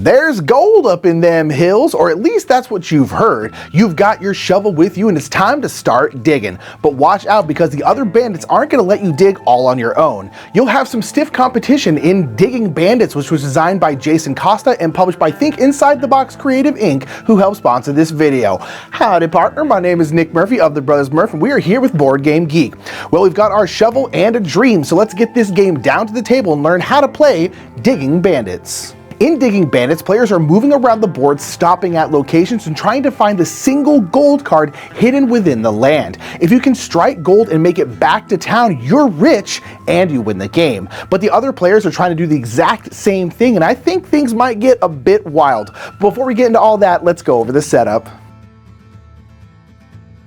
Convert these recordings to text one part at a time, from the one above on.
There's gold up in them hills, or at least that's what you've heard. You've got your shovel with you and it's time to start digging. But watch out, because the other bandits aren't going to let you dig all on your own. You'll have some stiff competition in Digging Bandits, which was designed by Jason Costa and published by Think Inside the Box Creative Inc., who helped sponsor this video. Howdy partner, my name is Nick Murphy of the Brothers Murph, and we are here with Board Game Geek. Well, we've got our shovel and a dream, so let's get this game down to the table and learn how to play Digging Bandits. In Digging Bandits, players are moving around the board, stopping at locations and trying to find the single gold card hidden within the land. If you can strike gold and make it back to town, you're rich and you win the game. But the other players are trying to do the exact same thing, and I think things might get a bit wild. Before we get into all that, let's go over the setup.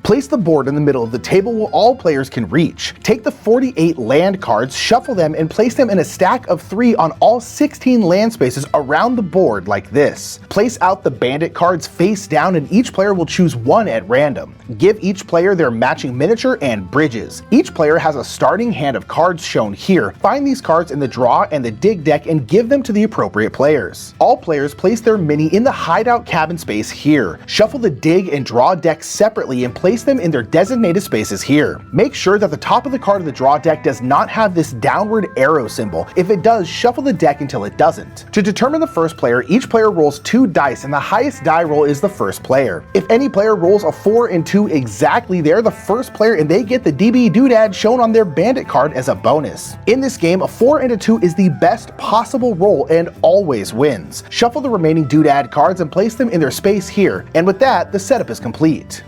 Place the board in the middle of the table where all players can reach. Take the 48 land cards, shuffle them, and place them in a stack of 3 on all 16 land spaces around the board like this. Place out the bandit cards face down, and each player will choose one at random. Give each player their matching miniature and bridges. Each player has a starting hand of cards shown here. Find these cards in the draw and the dig deck and give them to the appropriate players. All players place their mini in the hideout cabin space here. Shuffle the dig and draw decks separately and place them in their designated spaces here. Make sure that the top of the card of the draw deck does not have this downward arrow symbol. If it does, shuffle the deck until it doesn't. To determine the first player, each player rolls 2 dice and the highest die roll is the first player. If any player rolls a 4 and 2 exactly, they're the first player and they get the DB doodad shown on their bandit card as a bonus. In this game, a 4 and a 2 is the best possible roll and always wins. Shuffle the remaining doodad cards and place them in their space here, and with that, the setup is complete.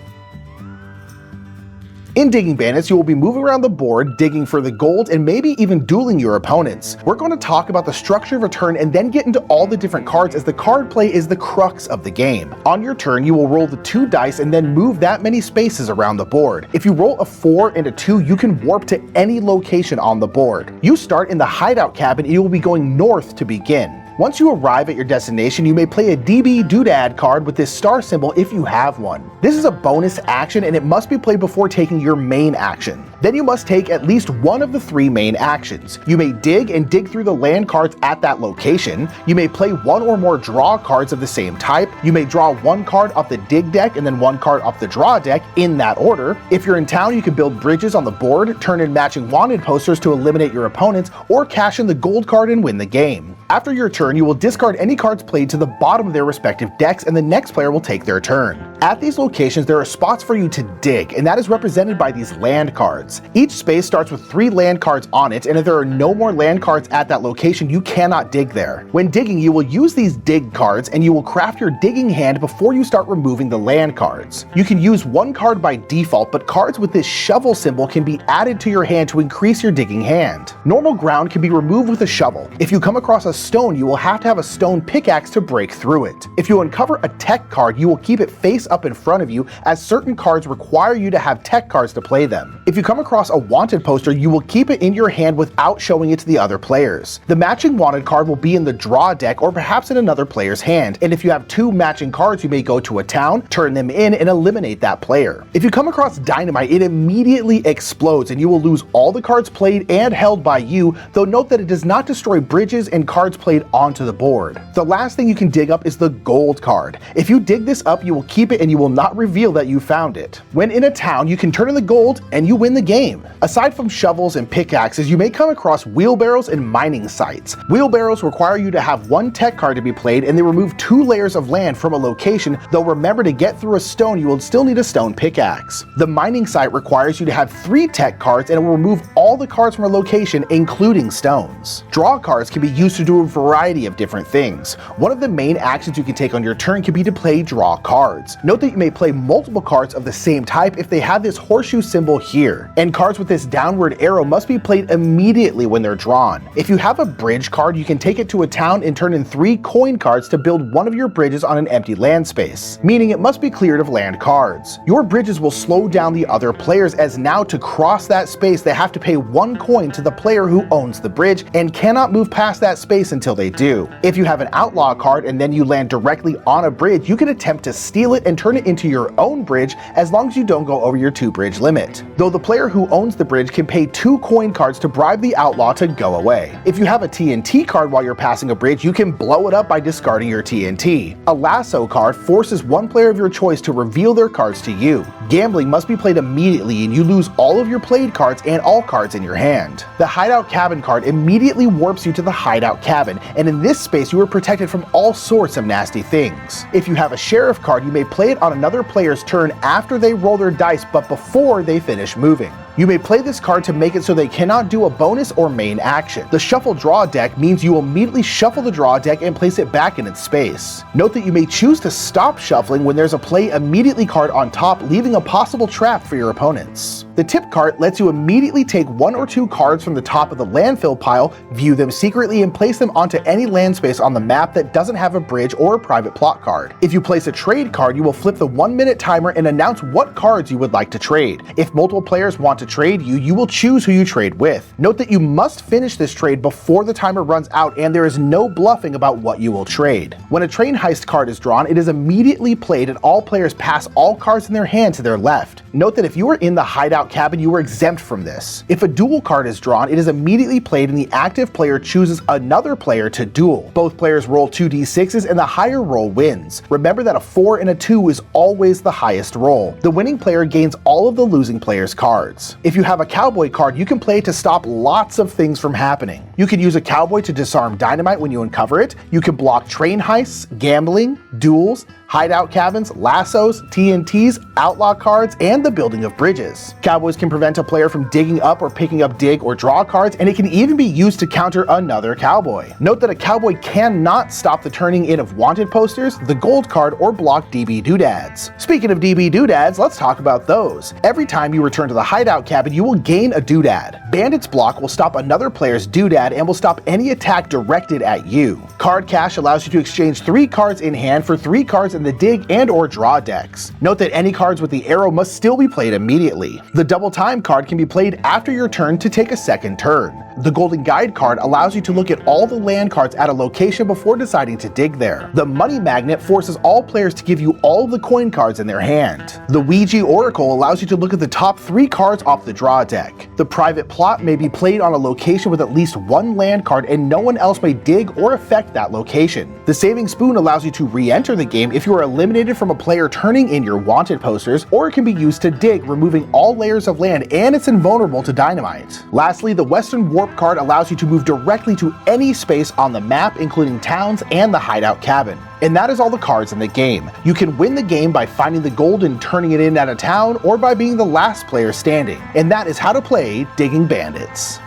In Digging Bandits, you will be moving around the board, digging for the gold, and maybe even dueling your opponents. We're going to talk about the structure of a turn and then get into all the different cards, as the card play is the crux of the game. On your turn, you will roll the 2 dice and then move that many spaces around the board. If you roll a 4 and a 2, you can warp to any location on the board. You start in the hideout cabin and you will be going north to begin. Once you arrive at your destination, you may play a DB doodad card with this star symbol if you have one. This is a bonus action and it must be played before taking your main action. Then you must take at least one of the 3 main actions. You may dig and dig through the land cards at that location. You may play 1 or more draw cards of the same type. You may draw 1 card off the dig deck and then 1 card off the draw deck in that order. If you're in town, you can build bridges on the board, turn in matching wanted posters to eliminate your opponents, or cash in the gold card and win the game. After your turn, you will discard any cards played to the bottom of their respective decks, and the next player will take their turn. At these locations, there are spots for you to dig, and that is represented by these land cards. Each space starts with 3 land cards on it, and if there are no more land cards at that location, you cannot dig there. When digging, you will use these dig cards, and you will craft your digging hand before you start removing the land cards. You can use 1 card by default, but cards with this shovel symbol can be added to your hand to increase your digging hand. Normal ground can be removed with a shovel. If you come across a stone, you will have to have a stone pickaxe to break through it. If you uncover a tech card, you will keep it face up in front of you, as certain cards require you to have tech cards to play them. If you come across a wanted poster, you will keep it in your hand without showing it to the other players. The matching wanted card will be in the draw deck or perhaps in another player's hand, and if you have 2 matching cards, you may go to a town, turn them in, and eliminate that player. If you come across dynamite, it immediately explodes and you will lose all the cards played and held by you, though note that it does not destroy bridges and cards played onto the board. The last thing you can dig up is the gold card. If you dig this up, you will keep it and you will not reveal that you found it. When in a town, you can turn in the gold and you win the game. Aside from shovels and pickaxes, you may come across wheelbarrows and mining sites. Wheelbarrows require you to have 1 tech card to be played, and they remove 2 layers of land from a location, though remember, to get through a stone, you will still need a stone pickaxe. The mining site requires you to have 3 tech cards and it will remove all the cards from a location, including stones. Draw cards can be used to do a variety of different things. One of the main actions you can take on your turn can be to play draw cards. Note that you may play multiple cards of the same type if they have this horseshoe symbol here, and cards with this downward arrow must be played immediately when they're drawn. If you have a bridge card, you can take it to a town and turn in 3 coin cards to build one of your bridges on an empty land space, meaning it must be cleared of land cards. Your bridges will slow down the other players, as now to cross that space they have to pay 1 coin to the player who owns the bridge and cannot move past that space until they do. If you have an outlaw card and then you land directly on a bridge, you can attempt to steal it and turn it into your own bridge, as long as you don't go over your 2 bridge limit. Though the player player who owns the bridge can pay 2 coin cards to bribe the outlaw to go away. If you have a TNT card while you're passing a bridge, you can blow it up by discarding your TNT. A lasso card forces one player of your choice to reveal their cards to you. Gambling must be played immediately and you lose all of your played cards and all cards in your hand. The Hideout Cabin card immediately warps you to the Hideout Cabin, and in this space you are protected from all sorts of nasty things. If you have a Sheriff card, you may play it on another player's turn after they roll their dice but before they finish moving. You may play this card to make it so they cannot do a bonus or main action. The Shuffle Draw deck means you immediately shuffle the draw deck and place it back in its space. Note that you may choose to stop shuffling when there's a Play Immediately card on top, leaving a possible trap for your opponents. The Tip card lets you immediately take 1 or 2 cards from the top of the landfill pile, view them secretly, and place them onto any land space on the map that doesn't have a bridge or a private plot card. If you place a trade card, you will flip the 1-minute timer and announce what cards you would like to trade. If multiple players want to trade you, you will choose who you trade with. Note that you must finish this trade before the timer runs out, and there is no bluffing about what you will trade. When a train heist card is drawn, it is immediately played and all players pass all cards in their hand to their left. Note that if you are in the Hideout Cabin, you are exempt from this. If a duel card is drawn, it is immediately played and the active player chooses another player to duel. Both players roll 2d6s and the higher roll wins. Remember that a 4 and a 2 is always the highest roll. The winning player gains all of the losing player's cards. If you have a Cowboy card, you can play it to stop lots of things from happening. You can use a Cowboy to disarm dynamite when you uncover it. You can block train heists, gambling, duels, hideout cabins, lassos, TNTs, outlaw cards, and the building of bridges. Cowboys can prevent a player from digging up or picking up dig or draw cards, and it can even be used to counter another cowboy. Note that a cowboy cannot stop the turning in of wanted posters, the gold card, or block DB doodads. Speaking of DB doodads, let's talk about those. Every time you return to the hideout cabin, you will gain a doodad. Bandits block will stop another player's doodad and will stop any attack directed at you. Card cash allows you to exchange 3 cards in hand for 3 cards in the dig and or draw decks. Note that any cards with the arrow must still be played immediately. The double time card can be played after your turn to take a second turn. The Golden Guide card allows you to look at all the land cards at a location before deciding to dig there. The Money Magnet forces all players to give you all the coin cards in their hand. The Ouija Oracle allows you to look at the top 3 cards off the draw deck. The Private Plot may be played on a location with at least 1 land card and no one else may dig or affect that location. The Saving Spoon allows you to re-enter the game if you are eliminated from a player turning in your wanted posters, or it can be used to dig, removing all layers of land, and it's invulnerable to dynamite. Lastly, the Western Warp card allows you to move directly to any space on the map, including towns and the hideout cabin. And that is all the cards in the game. You can win the game by finding the gold and turning it in at a town, or by being the last player standing. And that is how to play Digging Bandits.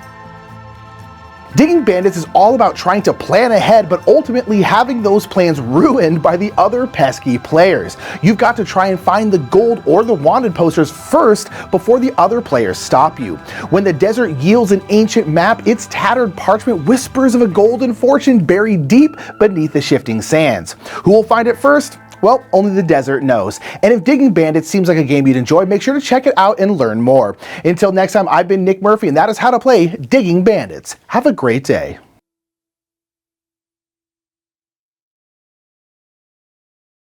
Digging Bandits is all about trying to plan ahead, but ultimately having those plans ruined by the other pesky players. You've got to try and find the gold or the wanted posters first before the other players stop you. When the desert yields an ancient map, its tattered parchment whispers of a golden fortune buried deep beneath the shifting sands. Who will find it first? Well, only the desert knows. And if Digging Bandits seems like a game you'd enjoy, make sure to check it out and learn more. Until next time, I've been Nick Murphy, and that is how to play Digging Bandits. Have a great day.